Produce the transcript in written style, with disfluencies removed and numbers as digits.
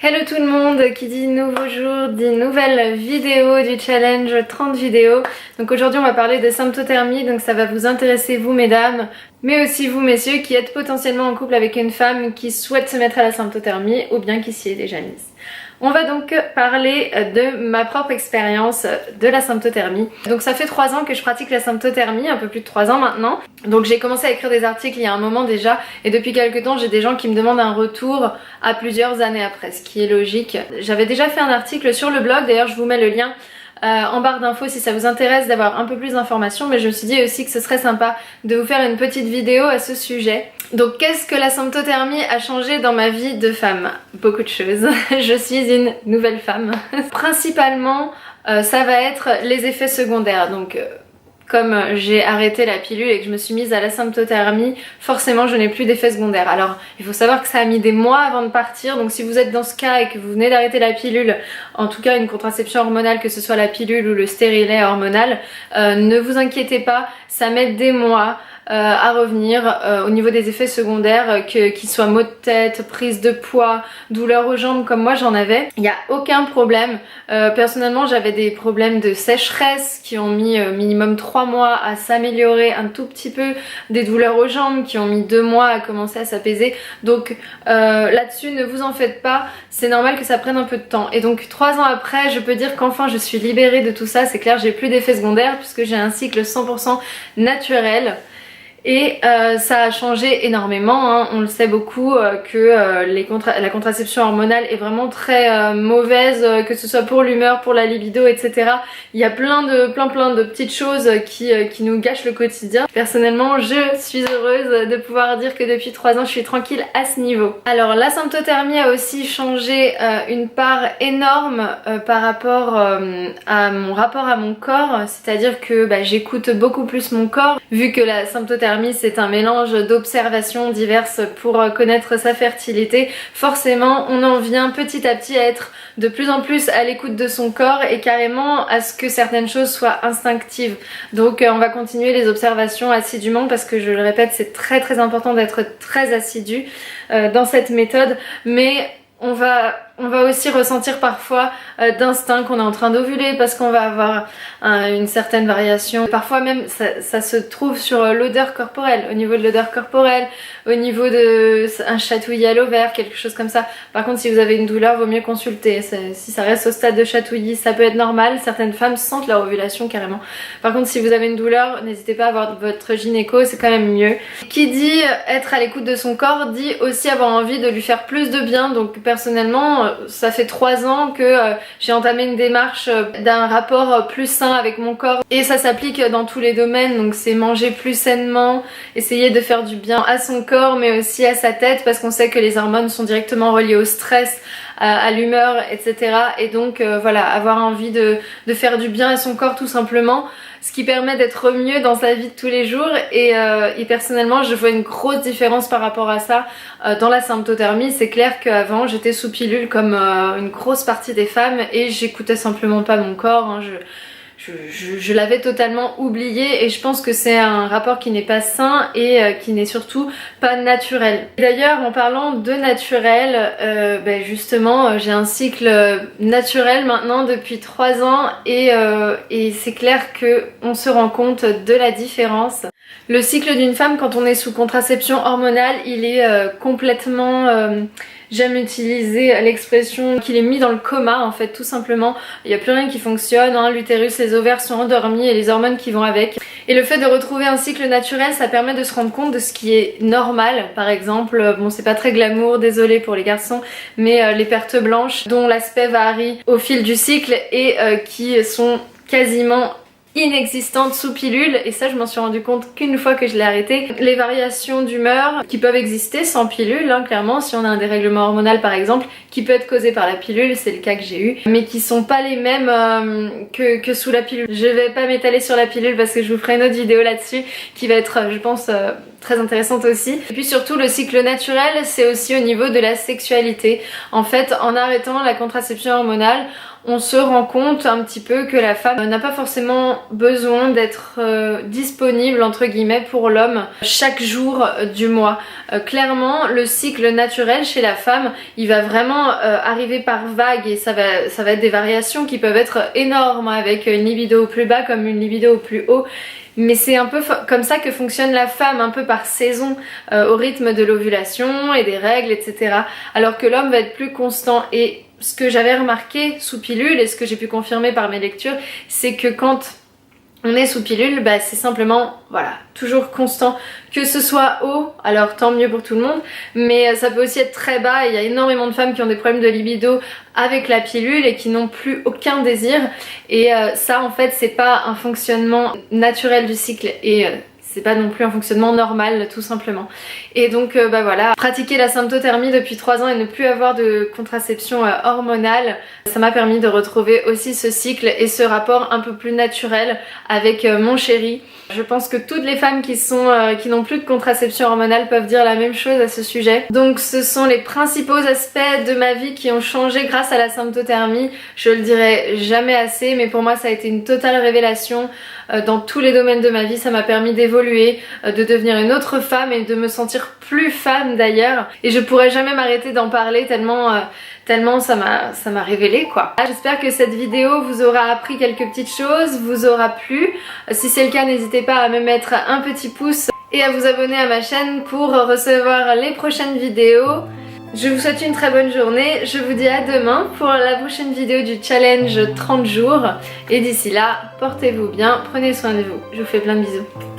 Hello tout le monde, qui dit nouveau jour dit nouvelle vidéo du challenge 30 vidéos. Donc aujourd'hui on va parler de symptothermie, donc ça va vous intéresser vous mesdames, mais aussi vous messieurs qui êtes potentiellement en couple avec une femme qui souhaite se mettre à la symptothermie ou bien qui s'y est déjà mise. On va donc parler de ma propre expérience de la symptothermie. Donc ça fait 3 ans que je pratique la symptothermie, un peu plus de 3 ans maintenant. Donc j'ai commencé à écrire des articles il y a un moment déjà et depuis quelques temps j'ai des gens qui me demandent un retour à plusieurs années après, ce qui est logique. J'avais déjà fait un article sur le blog, d'ailleurs je vous mets le lien en barre d'infos si ça vous intéresse d'avoir un peu plus d'informations, mais je me suis dit aussi que ce serait sympa de vous faire une petite vidéo à ce sujet. Donc qu'est-ce que la symptothermie a changé dans ma vie de femme? Beaucoup de choses. Je suis une nouvelle femme. Principalement ça va être les effets secondaires. Donc comme j'ai arrêté la pilule et que je me suis mise à la symptothermie, forcément je n'ai plus d'effets secondaires. Alors il faut savoir que ça a mis des mois avant de partir, donc si vous êtes dans ce cas et que vous venez d'arrêter la pilule, en tout cas une contraception hormonale, que ce soit la pilule ou le stérilet hormonal, ne vous inquiétez pas, ça met des mois à revenir au niveau des effets secondaires, qu'ils soient maux de tête, prise de poids, douleurs aux jambes comme moi j'en avais. Il n'y a aucun problème. Personnellement j'avais des problèmes de sécheresse qui ont mis minimum 3 mois à s'améliorer un tout petit peu, des douleurs aux jambes qui ont mis 2 mois à commencer à s'apaiser. Donc là-dessus ne vous en faites pas, c'est normal que ça prenne un peu de temps. Et donc 3 ans après je peux dire qu'enfin je suis libérée de tout ça. C'est clair, j'ai plus d'effets secondaires puisque j'ai un cycle 100% naturel. Et ça a changé énormément, hein. On le sait beaucoup que la contraception hormonale est vraiment très mauvaise, que ce soit pour l'humeur, pour la libido, etc. Il y a plein de petites choses qui nous gâchent le quotidien. Personnellement, je suis heureuse de pouvoir dire que depuis 3 ans, je suis tranquille à ce niveau. Alors la symptothermie a aussi changé une part énorme par rapport à mon rapport à mon corps, c'est-à-dire que j'écoute beaucoup plus mon corps, vu que la symptothermie c'est un mélange d'observations diverses pour connaître sa fertilité. Forcément on en vient petit à petit à être de plus en plus à l'écoute de son corps et carrément à ce que certaines choses soient instinctives. Donc on va continuer les observations assidûment parce que je le répète, c'est très important d'être très assidu dans cette méthode, mais on va aussi ressentir parfois d'instinct qu'on est en train d'ovuler parce qu'on va avoir une certaine variation. Parfois même ça se trouve sur l'odeur corporelle, au niveau de l'odeur corporelle, au niveau de un chatouillis à l'ovaire, quelque chose comme ça. Par contre si vous avez une douleur, vaut mieux consulter. Si ça reste au stade de chatouillis, ça peut être normal. Certaines femmes sentent leur ovulation carrément. Par contre si vous avez une douleur, n'hésitez pas à voir votre gynéco, c'est quand même mieux. Qui dit être à l'écoute de son corps dit aussi avoir envie de lui faire plus de bien. Donc personnellement ça fait 3 ans que j'ai entamé une démarche d'un rapport plus sain avec mon corps et ça s'applique dans tous les domaines. Donc c'est manger plus sainement, essayer de faire du bien à son corps mais aussi à sa tête parce qu'on sait que les hormones sont directement reliées au stress, à l'humeur, etc. Et donc voilà, avoir envie de faire du bien à son corps tout simplement, ce qui permet d'être mieux dans sa vie de tous les jours. Et personnellement je vois une grosse différence par rapport à ça dans la symptothermie. C'est clair qu'avant j'étais sous pilule comme une grosse partie des femmes et j'écoutais simplement pas mon corps, hein. Je l'avais totalement oublié et je pense que c'est un rapport qui n'est pas sain et qui n'est surtout pas naturel. D'ailleurs en parlant de naturel, justement j'ai un cycle naturel maintenant depuis 3 ans et c'est clair qu'on se rend compte de la différence. Le cycle d'une femme quand on est sous contraception hormonale, il est complètement... J'aime utiliser l'expression qu'il est mis dans le coma en fait, tout simplement. Il n'y a plus rien qui fonctionne, hein. L'utérus, les ovaires sont endormis et les hormones qui vont avec. Et le fait de retrouver un cycle naturel, ça permet de se rendre compte de ce qui est normal. Par exemple, bon c'est pas très glamour, désolé pour les garçons, mais les pertes blanches dont l'aspect varie au fil du cycle et qui sont quasiment inexistante sous pilule, et ça je m'en suis rendu compte qu'une fois que je l'ai arrêté. Les variations d'humeur qui peuvent exister sans pilule, hein, clairement, si on a un dérèglement hormonal par exemple, qui peut être causé par la pilule, c'est le cas que j'ai eu, mais qui sont pas les mêmes que sous la pilule. Je vais pas m'étaler sur la pilule parce que je vous ferai une autre vidéo là-dessus qui va être, je pense, très intéressantes aussi. Et puis surtout le cycle naturel, c'est aussi au niveau de la sexualité. En fait, en arrêtant la contraception hormonale, on se rend compte un petit peu que la femme n'a pas forcément besoin d'être disponible entre guillemets pour l'homme chaque jour du mois. Clairement, le cycle naturel chez la femme, il va vraiment arriver par vagues et ça va être des variations qui peuvent être énormes avec une libido au plus bas comme une libido au plus haut. Mais c'est un peu comme ça que fonctionne la femme, un peu par saison, au rythme de l'ovulation et des règles, etc. Alors que l'homme va être plus constant. Et ce que j'avais remarqué sous pilule et ce que j'ai pu confirmer par mes lectures, c'est que quand on est sous pilule, bah c'est simplement, voilà, toujours constant. Que ce soit haut, alors tant mieux pour tout le monde, mais ça peut aussi être très bas. Il y a énormément de femmes qui ont des problèmes de libido avec la pilule et qui n'ont plus aucun désir. Et ça, en fait, c'est pas un fonctionnement naturel du cycle et c'est pas non plus un fonctionnement normal, tout simplement. Et donc bah voilà, pratiquer la symptothermie depuis 3 ans et ne plus avoir de contraception hormonale, ça m'a permis de retrouver aussi ce cycle et ce rapport un peu plus naturel avec mon chéri. Je pense que toutes les femmes qui n'ont plus de contraception hormonale peuvent dire la même chose à ce sujet. Donc ce sont les principaux aspects de ma vie qui ont changé grâce à la symptothermie. Je le dirai jamais assez, mais pour moi ça a été une totale révélation dans tous les domaines de ma vie. Ça m'a permis d'évoluer, de devenir une autre femme et de me sentir plus femme d'ailleurs. Et je pourrais jamais m'arrêter d'en parler tellement ça m'a révélé quoi. J'espère que cette vidéo vous aura appris quelques petites choses, vous aura plu. Si c'est le cas, n'hésitez pas à me mettre un petit pouce et à vous abonner à ma chaîne pour recevoir les prochaines vidéos. Je vous souhaite une très bonne journée, je vous dis à demain pour la prochaine vidéo du challenge 30 jours. Et d'ici là, portez-vous bien, prenez soin de vous. Je vous fais plein de bisous.